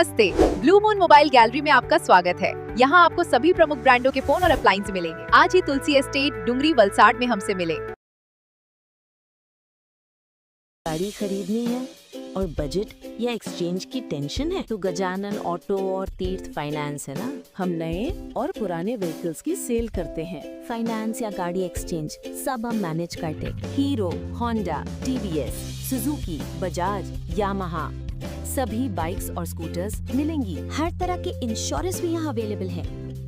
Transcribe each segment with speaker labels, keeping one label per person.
Speaker 1: नमस्ते, blue moon mobile gallery में आपका स्वागत है। यहाँ आपको सभी प्रमुख ब्रांडों के फोन और अप्लायंस मिलेंगे। आज ही तुलसी एस्टेट डुंगरी वलसाड में हमसे मिले।
Speaker 2: गाड़ी खरीदनी है और बजट या एक्सचेंज की टेंशन है तो गजानन ऑटो और तीर्थ फाइनेंस है ना।
Speaker 3: हम नए और पुराने व्हीकल्स की सेल करते हैं।
Speaker 2: फाइनेंस या गाड़ी एक्सचेंज सब हम मैनेज करते हैं। Hero, Honda, TVS, Suzuki, Bajaj, Yamaha सभी बाइक्स और स्कूटर्स मिलेंगी। हर तरह के इंश्योरेंस भी यहाँ अवेलेबल है,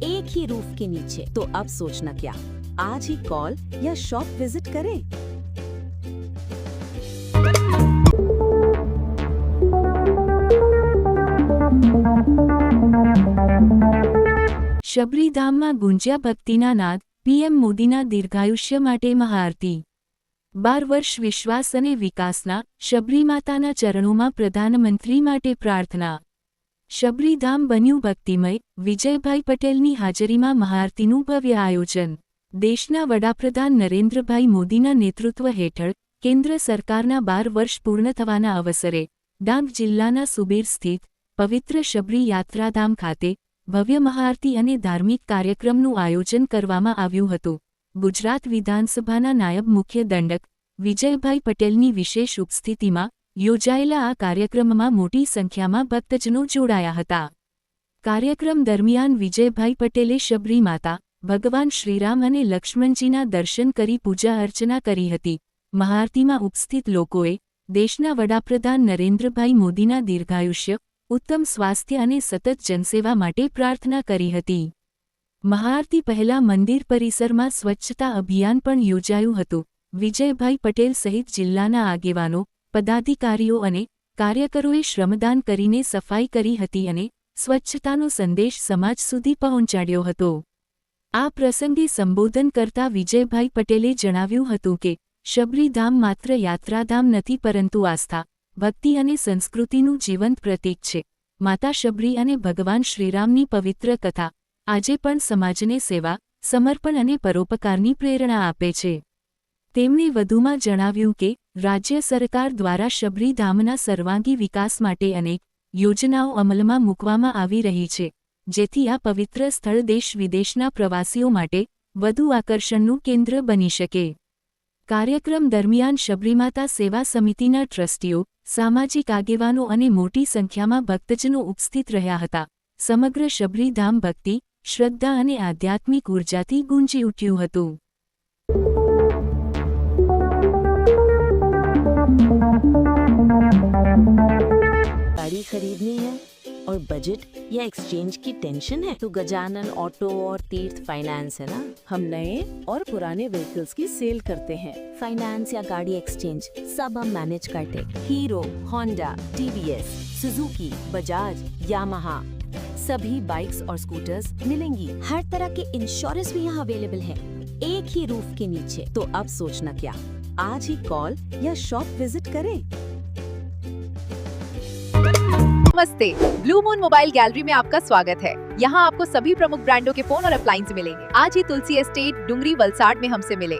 Speaker 2: एक ही रूफ के नीचे।
Speaker 3: तो अब सोचना क्या, आज ही कॉल या शॉप विजिट करें।
Speaker 4: શબરીધામમાં ગુંજ્યા ભક્તિના નાદ, પીએમ મોદીના દીર્ઘાયુષ્ય માટે મહાઆરતી। 12 વર્ષ વિશ્વાસ અને વિકાસના, શબરીમાતાના ચરણોમાં પ્રધાનમંત્રી માટે પ્રાર્થના। શબરીધામ બન્યું ભક્તિમય, વિજયભાઈ પટેલની હાજરીમાં મહાઆરતીનું ભવ્ય આયોજન। દેશના વડાપ્રધાન નરેન્દ્રભાઈ મોદીના નેતૃત્વ હેઠળ કેન્દ્ર સરકારના 12 વર્ષ પૂર્ણ થવાના અવસરે ડાંગ જિલ્લાના સુબીર સ્થિત પવિત્ર શબરી યાત્રાધામ ખાતે ભવ્ય મહાઆરતી અને ધાર્મિક કાર્યક્રમનું આયોજન કરવામાં આવ્યું હતું। ગુજરાત વિધાનસભાના નાયબ મુખ્ય દંડક વિજયભાઈ પટેલની વિશેષ ઉપસ્થિતિમાં યોજાયેલા આ કાર્યક્રમમાં મોટી સંખ્યામાં ભક્તજનો જોડાયા હતા। કાર્યક્રમ દરમિયાન વિજયભાઈ પટેલે શબરી માતા, ભગવાન શ્રીરામ અને લક્ષ્મણજીના દર્શન કરી પૂજા અર્ચના કરી હતી। મહાઆરતીમાં ઉપસ્થિત લોકોએ દેશના વડાપ્રધાન નરેન્દ્રભાઈ મોદીના દીર્ઘાયુષ્ય, उत्तम स्वास्थ्य અને સતત જનસેવા માટે પ્રાર્થના કરી હતી। મહાઆરતી પહેલા મંદિર પરિસરમાં સ્વચ્છતા અભિયાન પણ યોજાયું હતું। વિજયભાઈ પટેલ સહિત જિલ્લાના આગેવાનો, પદાધિકારીઓ અને કાર્યકરોએ શ્રમદાન કરીને સફાઈ કરી હતી અને સ્વચ્છતાનો સંદેશ સમાજ સુધી પહોંચાડ્યો હતો। આ પ્રસંગે સંબોધન કરતા વિજયભાઈ પટેલે જણાવ્યું હતું કે શબરીધામ માત્ર યાત્રાધામ નથી પરંતુ આસ્થા, ભક્તિ અને સંસ્કૃતિનું જીવંત પ્રતીક છે। માતા શબરી અને ભગવાન શ્રીરામની પવિત્ર કથા આજે પણ સમાજને સેવા, સમર્પણ અને પરોપકારની પ્રેરણા આપે છે। તેમણે વધુમાં જણાવ્યું કે રાજ્ય સરકાર દ્વારા શબરીધામના સર્વાંગી વિકાસ માટે અનેક યોજનાઓ અમલમાં મૂકવામાં આવી રહી છે, જેથી આ પવિત્ર સ્થળ દેશ વિદેશના પ્રવાસીઓ માટે વધુ આકર્ષણનું કેન્દ્ર બની શકે। કાર્યક્રમ દરમિયાન શબરીમાતા સેવા સમિતિના ટ્રસ્ટીઓ, સામાજિક આગેવાનો અને મોટી સંખ્યામાં ભક્તજનો ઉપસ્થિત રહ્યા હતા। સમગ્ર શબરીધામ ભક્તિ, શ્રદ્ધા અને આધ્યાત્મિક ઉર્જાથી ગુંજી ઉઠ્યું હતું।
Speaker 2: गाड़ी खरीदनी है और बजट या एक्सचेंज की टेंशन है तो गजानन ऑटो और तीर्थ फाइनेंस है ना।
Speaker 3: हम नए और पुराने व्हीकल्स की सेल करते हैं।
Speaker 2: फाइनेंस या गाड़ी एक्सचेंज सब हम मैनेज करते हैं। Hero, Honda, TVS, Suzuki, Bajaj, Yamaha सभी बाइक्स और स्कूटर्स मिलेंगी। हर तरह के इंश्योरेंस भी यहाँ अवेलेबल है, एक ही रूफ के नीचे।
Speaker 3: तो अब सोचना क्या, आज ही कॉल या शॉप विजिट करें।
Speaker 1: नमस्ते, ब्लू मून मोबाइल गैलरी में आपका स्वागत है। यहाँ आपको सभी प्रमुख ब्रांडों के फोन और अप्लायंस मिलेंगे। आज ही तुलसी एस्टेट डुंगरी वलसाड में हमसे मिले।